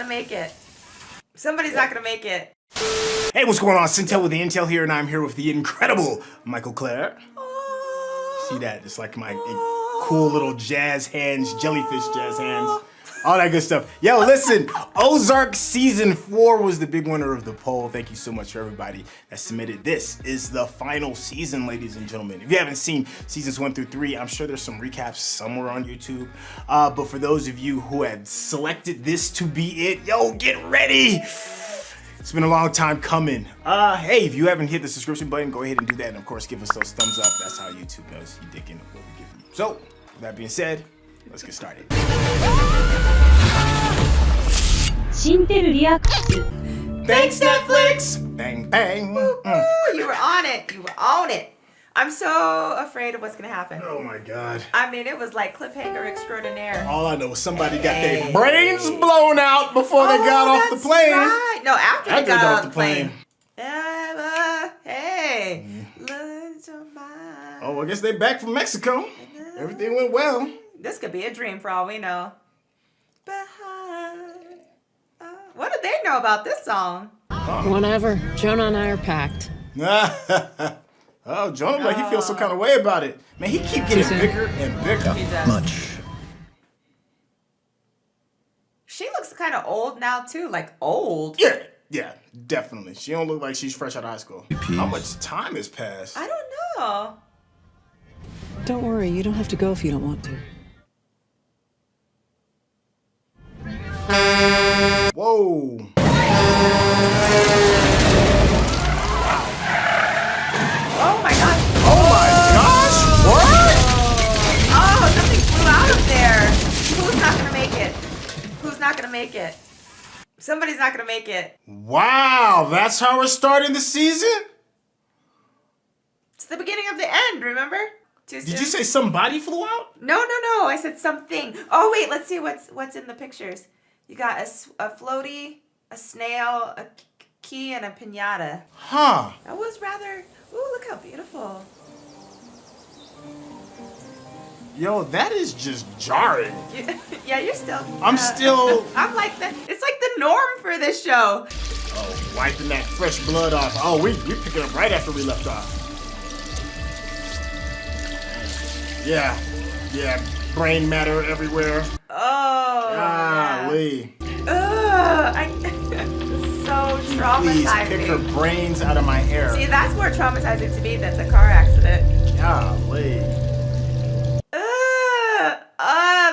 gonna make it. Somebody's not gonna make it. Hey, what's going on? Syntell with the Intel here, and I'm here with the incredible Mikel-Claire. See that? It's like my cool little jazz hands, jellyfish jazz hands. All that good stuff. Yo, listen, Ozark Season 4 was the big winner of the poll. Thank you so much for everybody that submitted. This is the final season, ladies and gentlemen. If you haven't seen seasons 1 through 3, I'm sure there's some recaps somewhere on YouTube. But for those of you who had selected this to be it, yo, get ready. It's been a long time coming. Hey, if you haven't hit the subscription button, go ahead and do that. And of course, give us those thumbs up. That's how YouTube knows you digging what we give you. So, with that being said, let's get started. Thanks, Netflix! Bang, bang. You were on it. You were on it. I'm so afraid of what's gonna happen. Oh my God. I mean, it was like cliffhanger extraordinaire. All I know is somebody got their brains blown out before they got off the plane. Right. No, after they got off the plane. Hey. Oh, I guess they're back from Mexico. Everything went well. This could be a dream for all we know. What do they know about this song? Whatever. Jonah and I are packed. Oh, Jonah, like he feels some kind of way about it. Man, he keep getting bigger and bigger. He does. Much. She looks kind of old now too, like old. Yeah, definitely. She don't look like she's fresh out of high school. How much time has passed? I don't know. Don't worry, you don't have to go if you don't want to. Whoa. Oh my gosh. Oh my gosh, what? Oh, something flew out of there. Who's not gonna make it? Who's not gonna make it? Somebody's not gonna make it. Wow, that's how we're starting the season? It's the beginning of the end, remember? Did you say somebody flew out? No. I said something. Oh wait, let's see what's in the pictures. You got a floaty, a snail, a key, and a piñata. Huh. That was rather. Ooh, look how beautiful. Yo, that is just jarring. Yeah, you're still. I'm still. I'm like that. It's like the norm for this show. Oh, wiping that fresh blood off. Oh, we pick it up right after we left off. Yeah, brain matter everywhere. Oh. Golly. I'm so traumatizing. Please pick her brains out of my hair. See, that's more traumatizing to me than the car accident. Golly.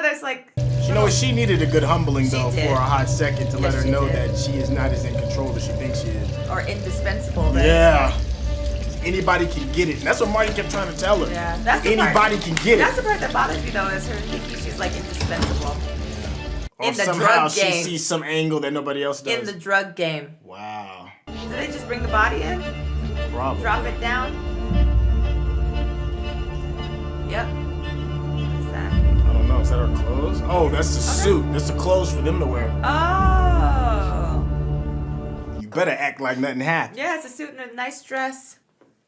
There's like. You know, she needed a good humbling though did. for a hot second to let her she know did. that she is not as in control as she thinks she is. Or indispensable. Right? Yeah. Anybody can get it. And that's what Marty kept trying to tell her. Yeah, that's the Anybody part, can get it. That's the part that bothers me though, is her thinking she's like indispensable. Or In the somehow drug she game. sees some angle that nobody else does. In the drug game. Wow. Did they just bring the body in? Probably. Drop it down? Yep. What is that? I don't know. Is that her clothes? Oh, that's the suit. That's the clothes for them to wear. Oh. You better act like nothing happened. Yeah, it's a suit and a nice dress.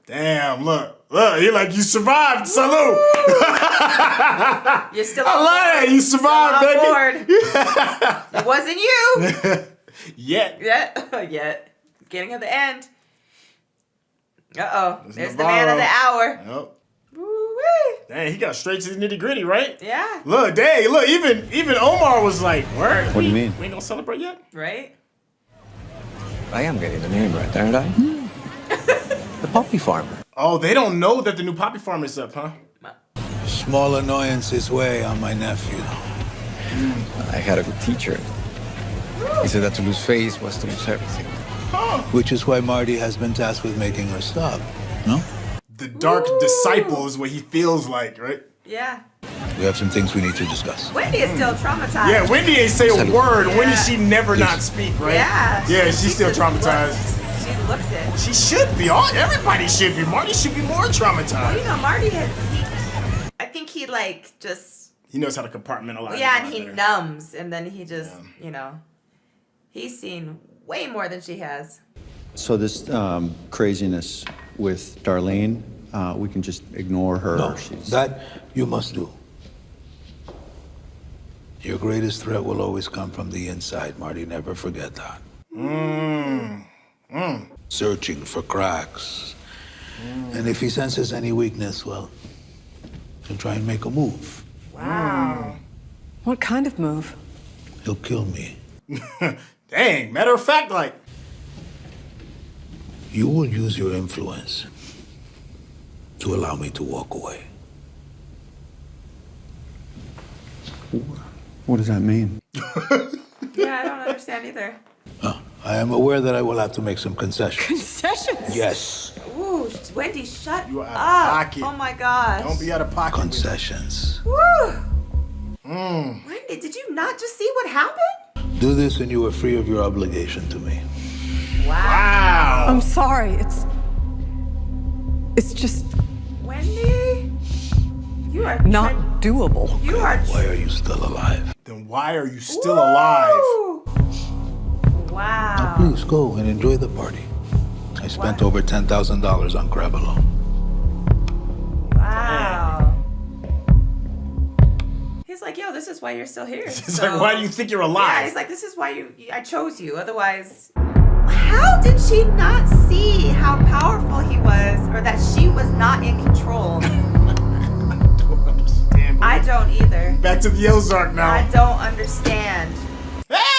Damn, look, you're like, you survived, salute. You're still I on love board. it, you survived, Still on board. It wasn't you. Yet. Yet. Getting at the end. Uh-oh. There's the Navarro. man of the hour. Nope. Woo-wee. Dang, he got straight to the nitty gritty, right? Yeah. Look, dang, look, even Omar was like, word. What do you mean? We ain't gonna celebrate yet? Right? I am getting the name right, aren't I? The poppy farmer. Oh, they don't know that the new poppy farm is up, huh? Small annoyances weigh on my nephew. I had a good teacher. He said that to lose face was to lose everything. Huh. Which is why Marty has been tasked with making her stop. No? The dark disciple is what he feels like, right? Yeah. We have some things we need to discuss. Wendy is still traumatized. Yeah, Wendy ain't say a word. Yeah. When did she never not speak, right? Yeah. Yeah, she's still just traumatized. She looks it. She should be. Everybody should be. Marty should be more Well, traumatized. you know, Marty I think he like just. He knows how to compartmentalize. Yeah, it and he there. numbs, and then he just, you know, he's seen way more than she has. So this craziness with Darlene, we can just ignore her. No, She's... that you must do. Your greatest threat will always come from the inside, Marty. Never forget that. Searching for cracks. And if he senses any weakness, well, he'll try and make a move. Wow. What kind of move? He'll kill me. Dang, matter of fact, like. You will use your influence to allow me to walk away. What does that mean? Yeah, I don't understand either. I am aware that I will have to make some concessions. Concessions? Yes, Ooh, Wendy, shut You are up. out of pocket. Oh my gosh. Don't be out of pocket. concessions. Woo. Wendy, did you not just see what happened? Do this and you are free of your obligation to me. Wow. I'm sorry. It's just Wendy, you are not doable. You are. Why are you still alive? Then why are you still alive? Woo. Wow. Please go and enjoy the party. I spent over $10,000 on crab alone. Wow. He's like, yo, this is why you're still here. It's like, why do you think you're alive? Yeah, he's like, this is why I chose you. Otherwise, how did she not see how powerful he was, or that she was not in control? I don't either. Back to the Ozark now. I don't understand.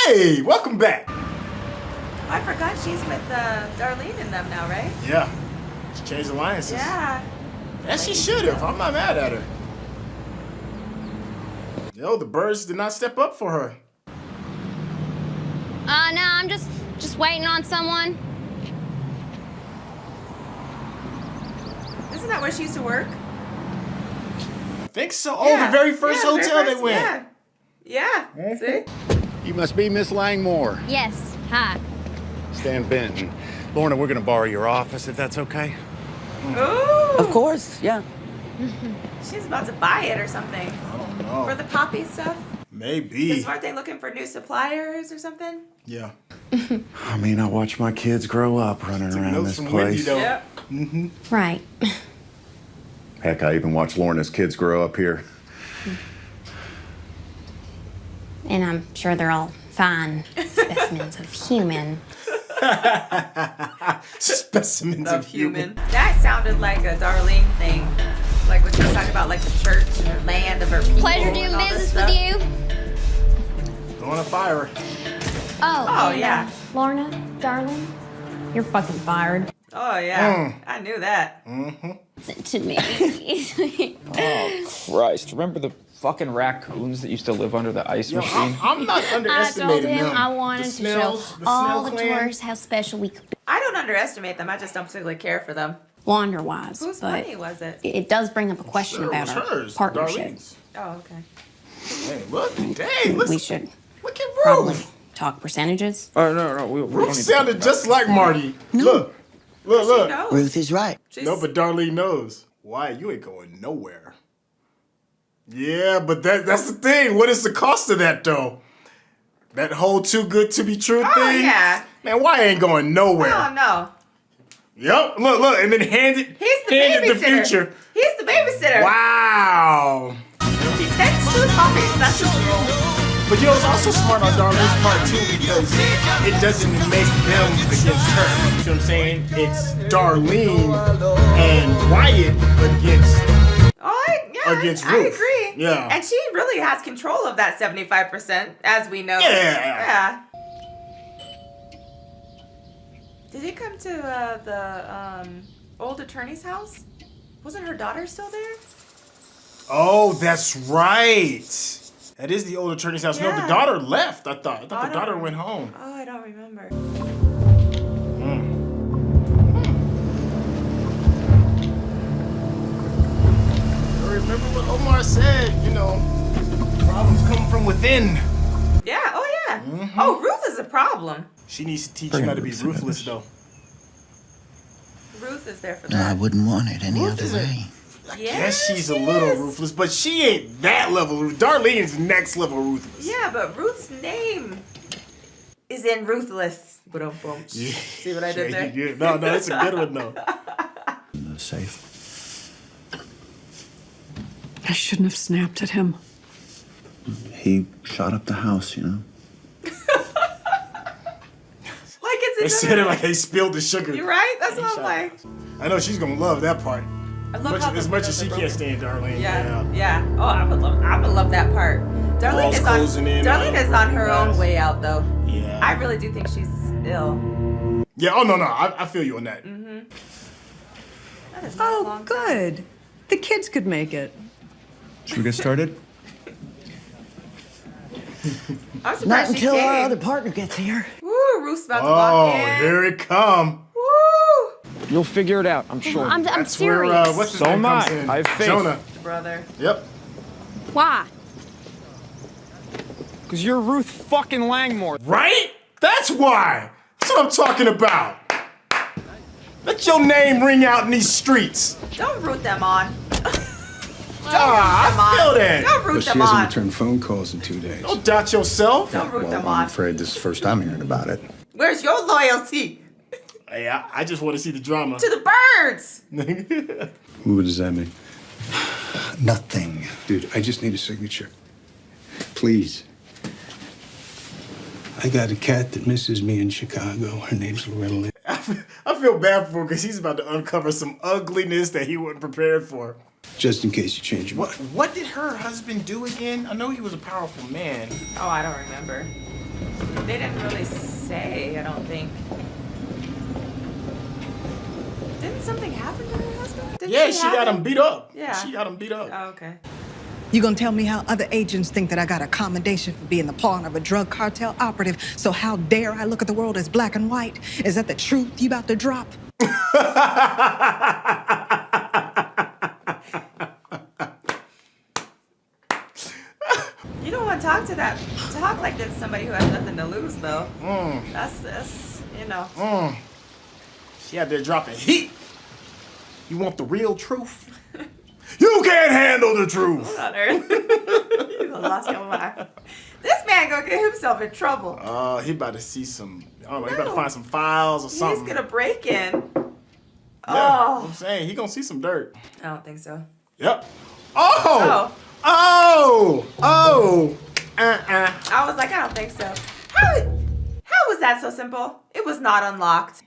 Hey, welcome back. I forgot she's with Darlene and them now, right? Yeah, she changed alliances. Yeah. And she should have. I'm not mad at her. Yo, the birds did not step up for her. No, I'm just waiting on someone. Isn't that where she used to work? I think so. Oh, the very first hotel they went. Yeah. See? You must be Miss Langmore. Yes, hi. Stan Benton. Lorna, we're gonna borrow your office if that's okay. Ooh. Of course, yeah. She's about to buy it or something. I don't know. For the poppy stuff? Maybe. Because aren't they looking for new suppliers or something? Yeah. I mean, I watched my kids grow up running around Notes this from Wendy, place. though. Yep. Right. Heck, I even watched Lorna's kids grow up here. And I'm sure they're all fine specimens of human. Specimens of human. That sounded like a Darlene thing. Like when she was talking about like the church and her land of her people. Pleasure doing and all this business stuff. with you. Don't want to fire her. Oh, Oh, yeah. Lorna, darling, you're fucking fired. Oh, yeah. I knew that. To me. Christ, remember the fucking raccoons that used to live under the ice Yo, machine? I'm not I told underestimating him them. I wanted The to snails, show the all snail the clan. tourists how special we could be. I don't underestimate them. I just don't particularly care for them. Wander-wise, Whose but money was it? it does bring up a question Sure, about it was our hers, partnership. Darlene's. Oh, okay. Hey, look. Dang, look. We should Look at probably Ruth. talk percentages. Oh, no, we don't Ruth need to sounded talk just like Marty. Look. Look, She look. knows. Ruth is right. She's, No, but Darlene knows. Why? You ain't going nowhere. Yeah, but that's the thing. What is the cost of that, though? That whole too good to be true Oh, thing? yeah. Man, why ain't going nowhere? Oh, no. Yup, look, and then handed He's the handed babysitter. the future. He's the babysitter. Wow. He tends to the puppies. That's his role. But you know, it's also smart on Darlene's part too because it doesn't make them against her. You know what I'm saying? It's Darlene and Wyatt against against I Ruth. agree. Yeah. And she really has control of that 75%, as we know. Yeah. Did he come to the old attorney's house? Wasn't her daughter still there? Oh, that's right. That is the old attorney's house. No, Yeah. the daughter left. I thought the daughter went home. Oh, I don't remember. I remember what Omar said. You know, problems come from within. Yeah, oh yeah. Oh, Ruth is a problem. She needs to teach you how to be ruthless, though. Ruth is there for No, I that. wouldn't want it any Ruth other is way. I Yeah, guess she's a she little is. ruthless, but she ain't that level. Darlene's next level ruthless. Yeah, but Ruth's name is in Ruthless. Boom. Yeah. See what I did there? Yeah. No, that's a good one though. In the safe. I shouldn't have snapped at him. He shot up the house, you know? Like They it's said it like they spilled the sugar. You right? That's what I'm like. I know she's gonna love that part. I love how As the much as she windows are can't stand Darlene. Yeah. Oh, I would love that part. Darlene Walls is closing in Darlene is on her own Yes. way out, though. Yeah. I really do think she's ill. Yeah. Oh no. I feel you on that. That is not a Oh, long time. good. The kids could make it. Should we get started? I'm surprised Not she until our came. other partner gets here. Woo, Ruth's about to walk in. Here it come. Woo, You'll figure it out, I'm sure. I'm That's serious. where what's his So name am I. comes in. I have faith. Jonah. brother. Yep. Why? Because you're Ruth fucking Langmore. Right? That's why. That's what I'm talking about. Let your name ring out in these streets. Don't root them on. I feel that. Don't root But she them hasn't on. returned phone calls in 2 days. Don't doubt yourself. Don't root them I'm on. afraid this is the first I'm hearing about it. Where's your loyalty Hey, I just want to see the drama. to the birds? What does that mean? Nothing. Dude, I just need a signature. Please. I got a cat that misses me in Chicago. Her name's Loretta. I feel bad for him because he's about to uncover some ugliness that he wasn't prepared for. Just in case you change your mind. What did her husband do again? I know he was a powerful man. Oh, I don't remember. They didn't really say, I don't think. Didn't something happen to her husband? Didn't Yeah, she got have him beat up. Yeah. She got him beat up. Oh, okay. You gonna tell me how other agents think that I got a commendation for being the pawn of a drug cartel operative, so how dare I look at the world as black and white? Is that the truth you about to drop? You don't want to talk like this to somebody who has nothing to lose, though. That's you know. She out there dropping heat. You want the real truth? You can't handle the truth. On earth. You done lost your mind. This man gonna get himself in trouble. He about to see some. I don't know. He about to find some files or something. He's gonna break in. Yeah, Oh. I'm saying he gonna see some dirt. I don't think so. Yep. Oh. I was like, I don't think so. How was that so simple? It was not unlocked.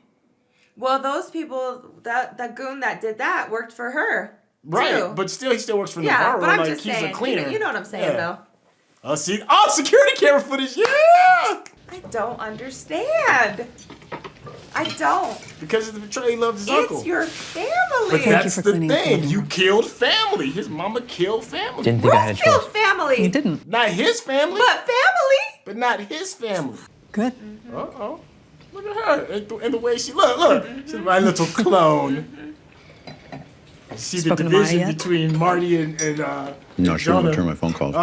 Well, those people, the goon that did that worked for her. Right, too. but still, he still works for Yeah, Navarro. but I'm like just he's saying. a cleaner. You know what I'm saying, though. See, security camera footage. Yeah. I don't understand. I don't. Because of the betrayal, he loved his uncle. It's your family. But that's for the cleaning thing. the You killed family. His mama killed family. Didn't think I had a Ruth killed choice. family. You didn't. Not his family, But family? but not his family. Good. Uh-oh. Look at her. And the way she look. She's my little clone. See the Spoken to Maya division yet? between Marty and Not sure Jonah. to return my phone calls.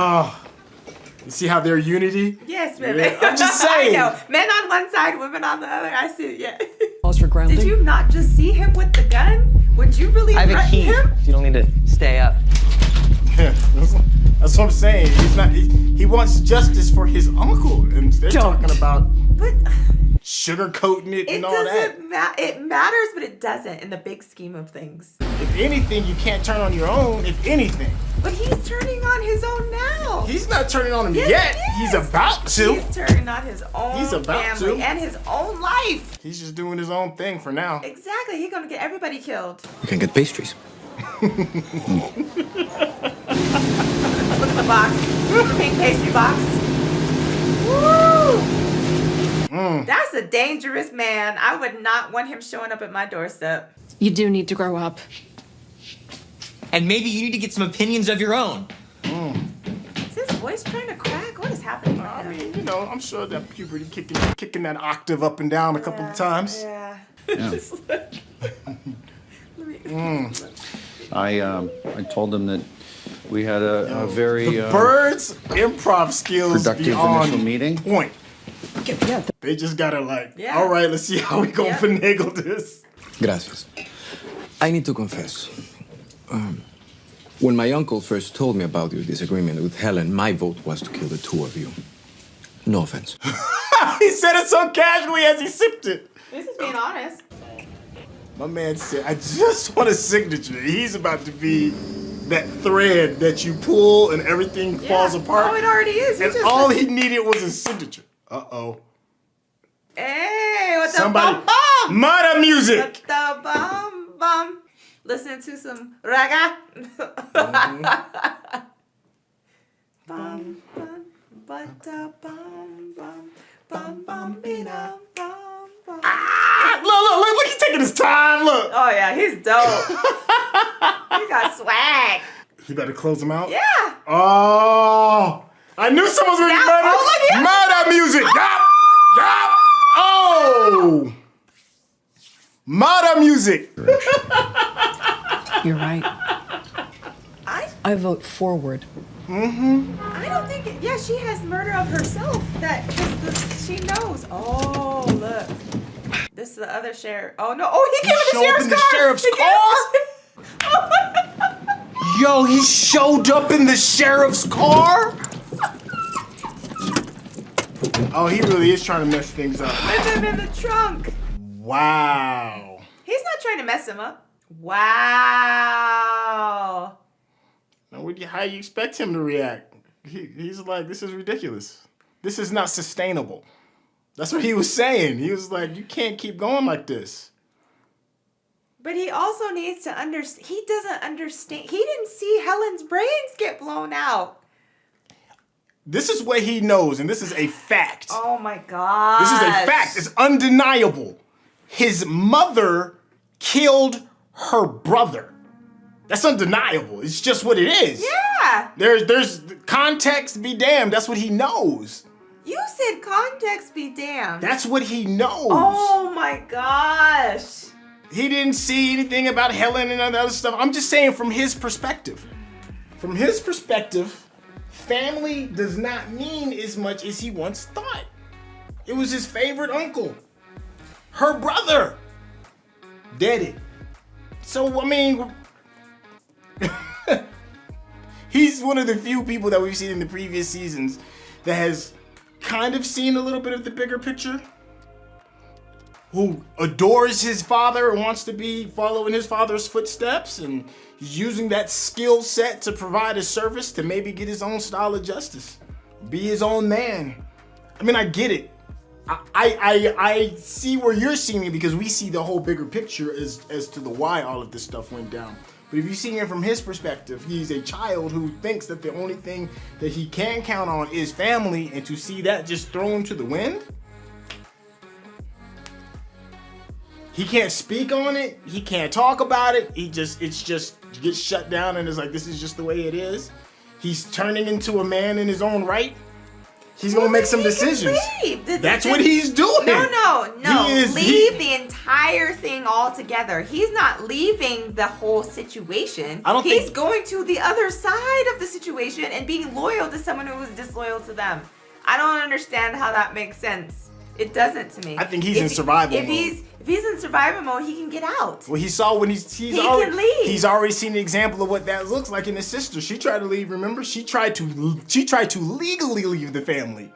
You see how they're unity? Yes, baby. Yeah, I'm just saying. I know. Men on one side, women on the other. I see it, yeah. Pause for grounding. Did you not just see him with the gun? Would you really I have a threaten key. him? You don't need to stay up. Yeah, that's what I'm saying. He's not. He wants justice for his uncle, and they're talking about But sugarcoating it it and all that. doesn't it matters, but it doesn't in the big scheme of things. If anything, you can't turn on your own. If anything, But he's turning on his own now. he's not turning on him Yes, yet. he is. He's about to. He's turning on his own He's about family to. and his own life. He's just doing his own thing for now. Exactly. He's gonna get everybody killed. We can get pastries. Look at the box. The pink pastry box. Woo! That's a dangerous man. I would not want him showing up at my doorstep. You do need to grow up. And maybe you need to get some opinions of your own. Is his voice trying to crack? What is happening? I mean, you know, I'm sure that puberty kicking that octave up and down a couple of times. Yeah. I told them that we had a very The birds' improv skills productive beyond initial meeting. point. Yeah. They just gotta like, Yeah. all right, let's see how we gonna Yeah. finagle this. Gracias. I need to confess. When my uncle first told me about your disagreement with Helen, my vote was to kill the two of you. No offense. He said it so casually as he sipped it. This is being honest. My man said, I just want a signature. He's about to be that thread that you pull and everything falls apart. Oh, it already is. And all he needed was a signature. Uh-oh. Hey, what the Somebody, bum bum? murder music. What the bum bum? Listen to some raga. Bum bum, but the bum bum, bum bum, bum bum. Ah, look, he's taking his time. Look. Oh yeah, he's dope. He got swag. He better close him out. Yeah. Oh, I knew someone was going to be murdered. Oh, look at Murder music. Yup. Oh. Murder music. You're right. I vote forward. I don't think. Yeah, she has murder of herself. She knows. Oh, look. This is the other sheriff. Oh no. Oh, he came with the sheriff's car. Yo, he showed up in the sheriff's car? Oh, he really is trying to mess things up. With him in the trunk. Wow. He's not trying to mess him up. Wow. Now, how you expect him to react? He's like, this is ridiculous. This is not sustainable. That's what he was saying. He was like, you can't keep going like this. But he also needs to understand. He doesn't understand. He didn't see Helen's brains get blown out. This is what he knows, and this is a fact. Oh my God. This is a fact. It's undeniable. His mother killed her brother. That's undeniable. It's just what it is. Yeah. There's context be damned. That's what he knows. You said context be damned. That's what he knows. Oh my gosh. He didn't see anything about Helen and all the other stuff. I'm just saying from his perspective. From his perspective, family does not mean as much as he once thought. It was his favorite uncle. Her brother did it. So, I mean, he's one of the few people that we've seen in the previous seasons that has kind of seen a little bit of the bigger picture. Who adores his father and wants to be following his father's footsteps, and he's using that skill set to provide a service to maybe get his own style of justice, be his own man. I mean, I get it. I see where you're seeing it because we see the whole bigger picture as to the why all of this stuff went down. But if you see it from his perspective, he's a child who thinks that the only thing that he can count on is family, and to see that just thrown to the wind. He can't speak on it. He can't talk about it. It just gets shut down, and it's like, this is just the way it is. He's turning into a man in his own right. He's gonna make some decisions. That's what he's doing. No. Leave the entire thing altogether. He's not leaving the whole situation. He's going to the other side of the situation and being loyal to someone who was disloyal to them. I don't understand how that makes sense. It doesn't to me. I think he's in survival mode. If he's in survival mode, he can get out. Well, he saw when he can leave. He's already seen an example of what that looks like in his sister. She tried to leave. Remember, she tried to legally leave the family.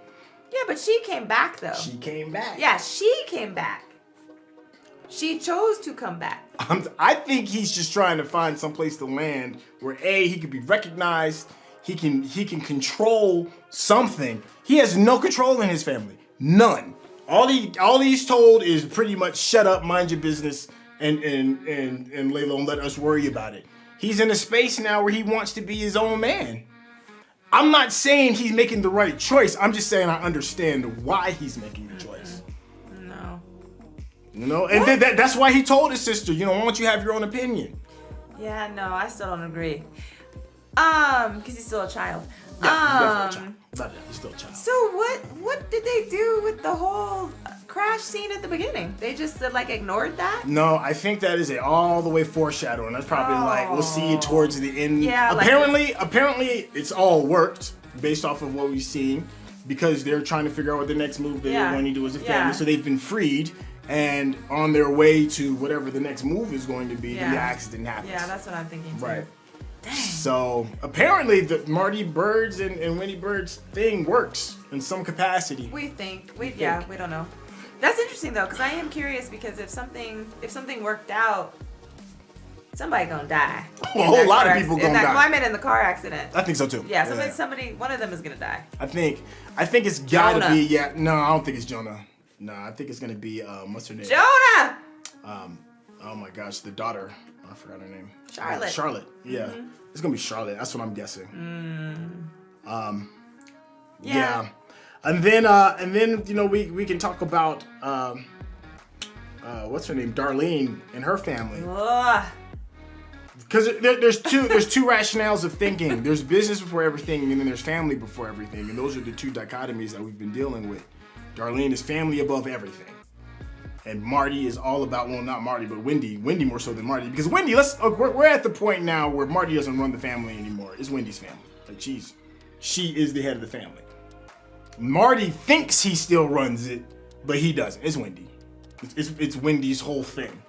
Yeah, but she came back though. She came back. Yeah, she came back. She chose to come back. I think he's just trying to find some place to land where he can be recognized. He can control something. He has no control in his family. None. All he's told is pretty much shut up, mind your business, and lay low and let us worry about it. He's in a space now where he wants to be his own man. I'm not saying he's making the right choice. I'm just saying I understand why he's making the choice. No. You know, and that's why he told his sister, why don't you have your own opinion? Yeah, no, I still don't agree. Because he's still a child. Yeah, he's still a child. So what did they do with the whole crash scene at the beginning? They just ignored that? No, I think that is all the way foreshadowing. That's probably we'll see it towards the end. Yeah. Apparently it's all worked based off of what we've seen because they're trying to figure out what the next move they want to do as a family. So they've been freed and on their way to whatever the next move is going to be. The accident happens. Yeah, that's what I'm thinking too. Right. Dang. So apparently the Marty Bird's and Winnie Bird's thing works in some capacity. We don't know. That's interesting though, because I am curious because if something worked out, Somebody gonna die. A whole lot of people gonna die. I meant in the car accident. I think so too. Yeah, somebody, one of them is gonna die. I think it's gotta be. Yeah, no, I don't think it's Jonah. No, I think it's gonna be what's her name? Jonah. Oh my gosh, the daughter. I forgot her name. Charlotte. Charlotte. Yeah, it's gonna be Charlotte. That's what I'm guessing. Yeah. And then you know we can talk about what's her name? Darlene and her family. Because there's two rationales of thinking. There's business before everything, and then there's family before everything, and those are the two dichotomies that we've been dealing with. Darlene is family above everything, and Marty is all about, well, not Marty, but Wendy more so than Marty, because Wendy, we're at the point now where Marty doesn't run the family anymore. It's Wendy's family. Like she is the head of the family. Marty thinks he still runs it, but he doesn't. It's Wendy. It's Wendy's whole thing.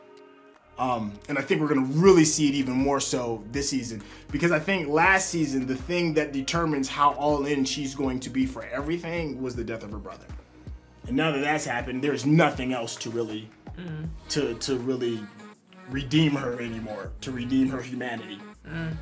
And I think we're gonna really see it even more so this season, because I think last season the thing that determines how all in she's going to be for everything was the death of her brother. And now that that's happened, there's nothing else to really to really redeem her anymore, to redeem her humanity.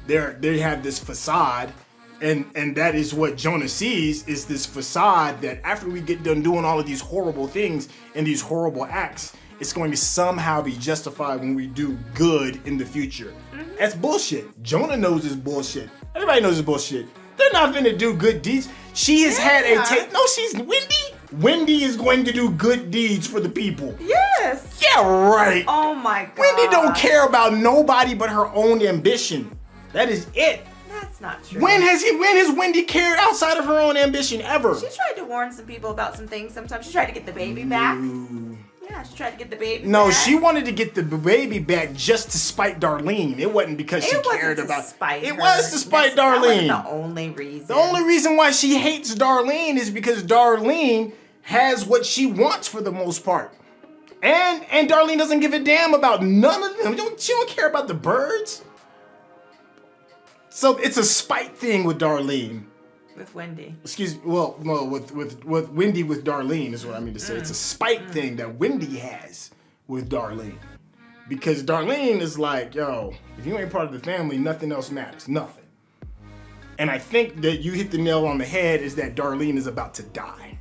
They have this facade, and that is what Jonah sees, is this facade that after we get done doing all of these horrible things and these horrible acts, it's going to somehow be justified when we do good in the future. That's bullshit. Jonah knows it's bullshit. Everybody knows it's bullshit. They're not gonna do good deeds. She has had a taste. No, she's Wendy. Wendy is going to do good deeds for the people. Yes. Yeah, right. Oh my God. Wendy don't care about nobody but her own ambition. That is it. That's not true. When has Wendy cared outside of her own ambition ever? She tried to warn some people about some things. Sometimes she tried to get the baby back. Yeah, she tried to get the baby No, back. she wanted to get the baby back just to spite Darlene. It wasn't because she cared about spite it. her. Was to spite Darlene. That wasn't the only reason. The only reason why she hates Darlene is because Darlene has what she wants for the most part. And Darlene doesn't give a damn about none of them. She don't care about the birds. So it's a spite thing with Darlene. With Wendy. Excuse me. Well, no, with Wendy with Darlene is what I mean to say. It's a spite thing that Wendy has with Darlene. Because Darlene is like, yo, if you ain't part of the family, nothing else matters. Nothing. And I think that you hit the nail on the head, is that Darlene is about to die.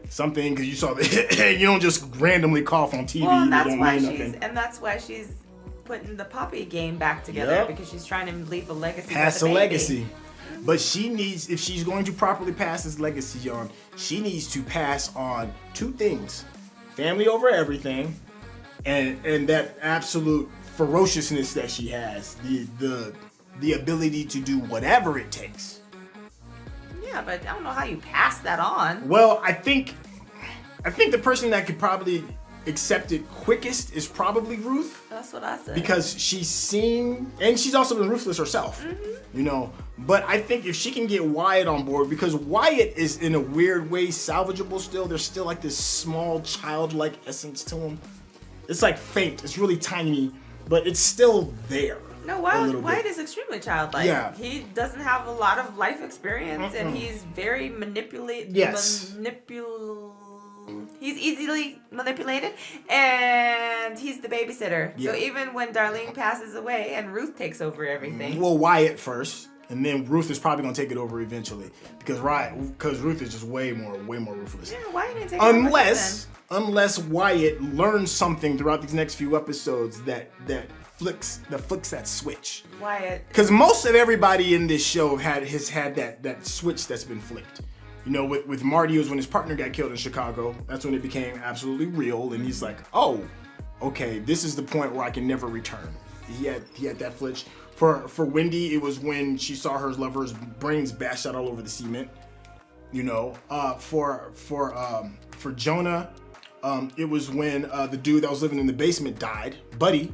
Something, because you saw that you don't just randomly cough on TV. Well, that's why she's putting the Poppy game back together, because she's trying to leave a legacy. Pass a legacy. But she needs, if she's going to properly pass this legacy on, she needs to pass on two things: family over everything, and that absolute ferociousness that she has, the ability to do whatever it takes. Yeah, but I don't know how you pass that on. Well, I think the person that could probably accept it quickest is probably Ruth. That's what I said. Because she's seen, and she's also been ruthless herself, you know. But I think if she can get Wyatt on board, because Wyatt is in a weird way salvageable still. There's still like this small childlike essence to him. It's like faint. It's really tiny, but it's still there. No, Wyatt is extremely childlike. Yeah. He doesn't have a lot of life experience, and he's very manipulated. Yes. He's easily manipulated, and he's the babysitter. Yeah. So even when Darlene passes away and Ruth takes over everything. Well, Wyatt first, and then Ruth is probably gonna take it over eventually, because Ruth is just way more ruthless. Yeah, Wyatt didn't take it over unless Wyatt learns something throughout these next few episodes that flicks that switch. Wyatt. Because most of everybody in this show has had that switch that's been flicked. You know, with Marty, it was when his partner got killed in Chicago. That's when it became absolutely real, and he's like, oh, okay, this is the point where I can never return. He had that flitch. For Wendy, it was when she saw her lover's brains bashed out all over the cement. You know, for Jonah, it was when the dude that was living in the basement died, Buddy.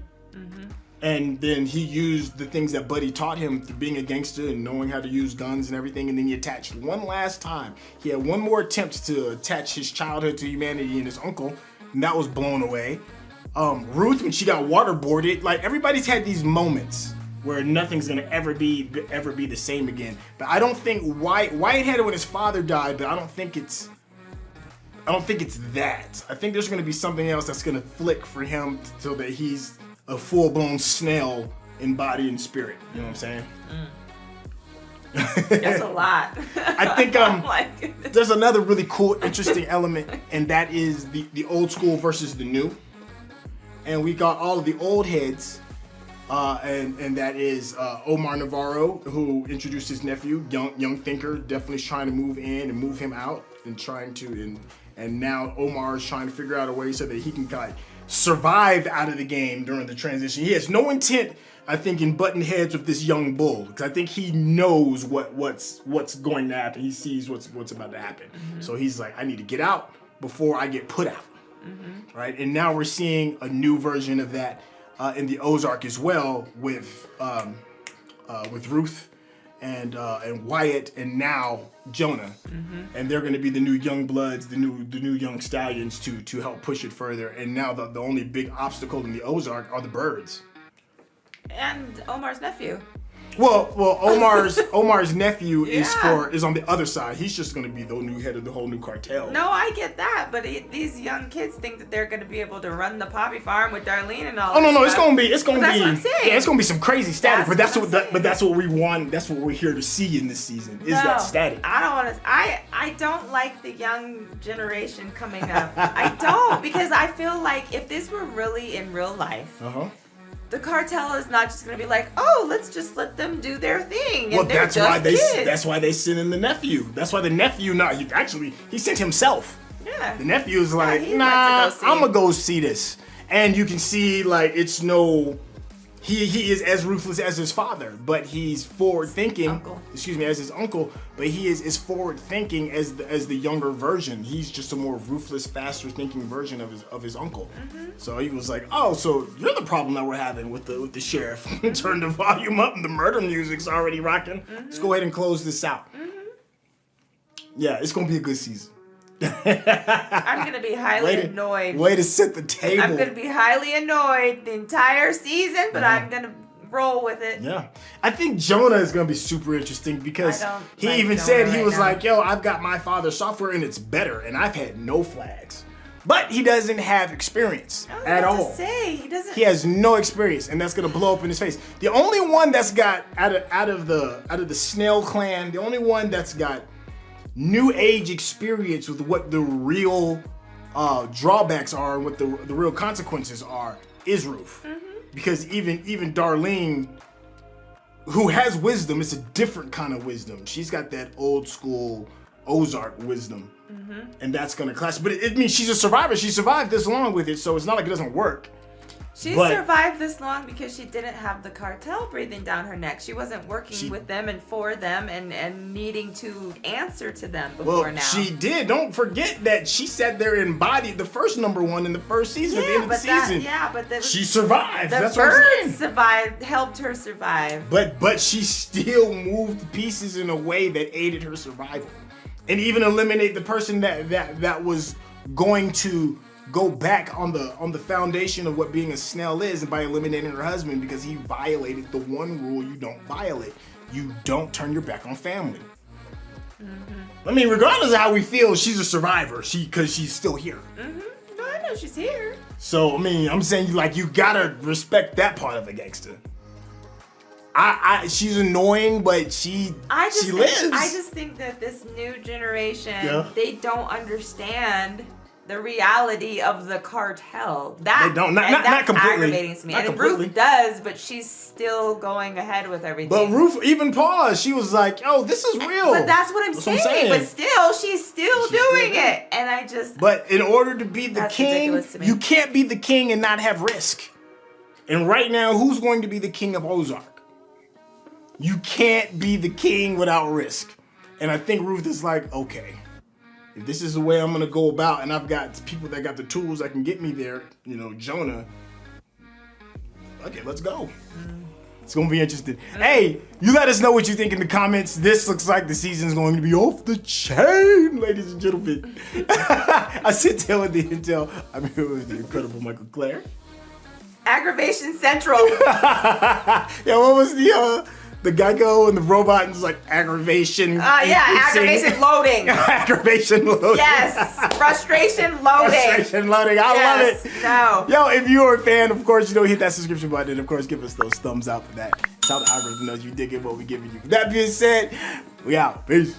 And then he used the things that Buddy taught him through being a gangster and knowing how to use guns and everything. And then he attached one last time. He had one more attempt to attach his childhood to humanity and his uncle, and that was blown away. Ruth, when she got waterboarded, like, everybody's had these moments where nothing's gonna ever be the same again. But I don't think Wyatt had it when his father died, but I don't think it's that. I think there's gonna be something else that's gonna flick for him so that he's a full-blown snail in body and spirit. You know what I'm saying? That's a lot. I think there's another really cool, interesting element, and that is the old school versus the new. And we got all of the old heads, and that is Omar Navarro, who introduced his nephew, young thinker, definitely trying to move in and move him out, and trying to, and now Omar is trying to figure out a way so that he can kind of survive out of the game during the transition. He has no intent, I think, in butting heads with this young bull, because I think he knows what's going to happen. He sees what's about to happen. Mm-hmm. So he's like, I need to get out before I get put out. Mm-hmm. Right? And now we're seeing a new version of that in the Ozark as well, with Ruth and Wyatt, and now Jonah. Mm-hmm. And they're going to be the new young bloods, the new young stallions to help push it further. And now the only big obstacle in the Ozark are the birds. And Omar's nephew. Well, Omar's nephew is on the other side. He's just going to be the new head of the whole new cartel. No, I get that, but these young kids think that they're going to be able to run the poppy farm with Darlene and all. Oh no, it's going to be. That's what I'm saying. Yeah, it's going to be some crazy static. That's what we want. That's what we're here to see in this season. Is that static? I don't like the young generation coming up. I don't, because I feel like if this were really in real life. The cartel is not just going to be like, oh, let's just let them do their thing. Well, that's why they sent in the nephew. That's why the nephew, he sent himself. Yeah. The nephew is like, I'm going to go see this. And you can see, like, it's no... He is as ruthless as his father, but he's forward thinking. As his uncle, but he is as forward thinking as the younger version. He's just a more ruthless, faster thinking version of his uncle. Mm-hmm. So he was like, "Oh, so you're the problem that we're having with the sheriff." Turn the volume up, and the murder music's already rocking. Mm-hmm. Let's go ahead and close this out. Mm-hmm. Yeah, it's gonna be a good season. I'm gonna be highly annoyed. Way to set the table. I'm gonna be highly annoyed the entire season, but I'm gonna roll with it. Yeah, I think Jonah is gonna be super interesting because he even said he was like, "Yo, I've got my father's software and it's better, and I've had no flags." But he doesn't have experience at all. He has no experience, and that's gonna blow up in his face. The only one that's got out of the Snell clan, the only one that's got new age experience with what the real drawbacks are and what the real consequences are is Ruth. Mm-hmm. Because even Darlene, who has wisdom, it's a different kind of wisdom. She's got that old school Ozark wisdom. Mm-hmm. And that's gonna clash. But it means she's a survivor. She survived this long with it, so it's not like it doesn't work. She survived this long because she didn't have the cartel breathing down her neck. She wasn't working with them and for them and needing to answer to them before now. She did. Don't forget that she sat there and embodied the first #1 in the first season. At the end of the season. She survived. That's what I'm saying. Helped her survive. But she still moved pieces in a way that aided her survival. And even eliminate the person that was going to go back on the foundation of what being a Snell is, and by eliminating her husband because he violated the one rule you don't violate. You don't turn your back on family. Mm-hmm. I mean, regardless of how we feel, she's a survivor. Because she's still here. Mm-hmm. No, I know she's here. So, I mean, I'm saying, like, you gotta respect that part of the gangster. She's annoying, but she lives. I just think that this new generation, they don't understand the reality of the cartel. That they don't. Not completely. Aggravating to me. And Ruth does, but she's still going ahead with everything. But Ruth even paused. She was like, "Oh, this is real." But that's what I'm saying. But still, she's still doing it, and I just. But in order to be the king, you can't be the king and not have risk. And right now, who's going to be the king of Ozark? You can't be the king without risk. And I think Ruth is like, okay, if this is the way I'm gonna go about, and I've got people that got the tools that can get me there, Jonah. Okay, let's go. It's gonna be interesting. Hey, you let us know what you think in the comments. This looks like the season's going to be off the chain, ladies and gentlemen. I Syntell with the Intel. I'm here with the incredible Mikel-Claire. Aggravation Central. Yeah, what was The Geico and the robot and just like aggravation. Aggravation loading. Aggravation loading. Yes. Frustration loading. Frustration loading. I love it. No. Yo, if you are a fan, of course, hit that subscription button and of course give us those thumbs up for that. It's how the algorithm knows you dig it what we giving you. With that being said, we out. Peace.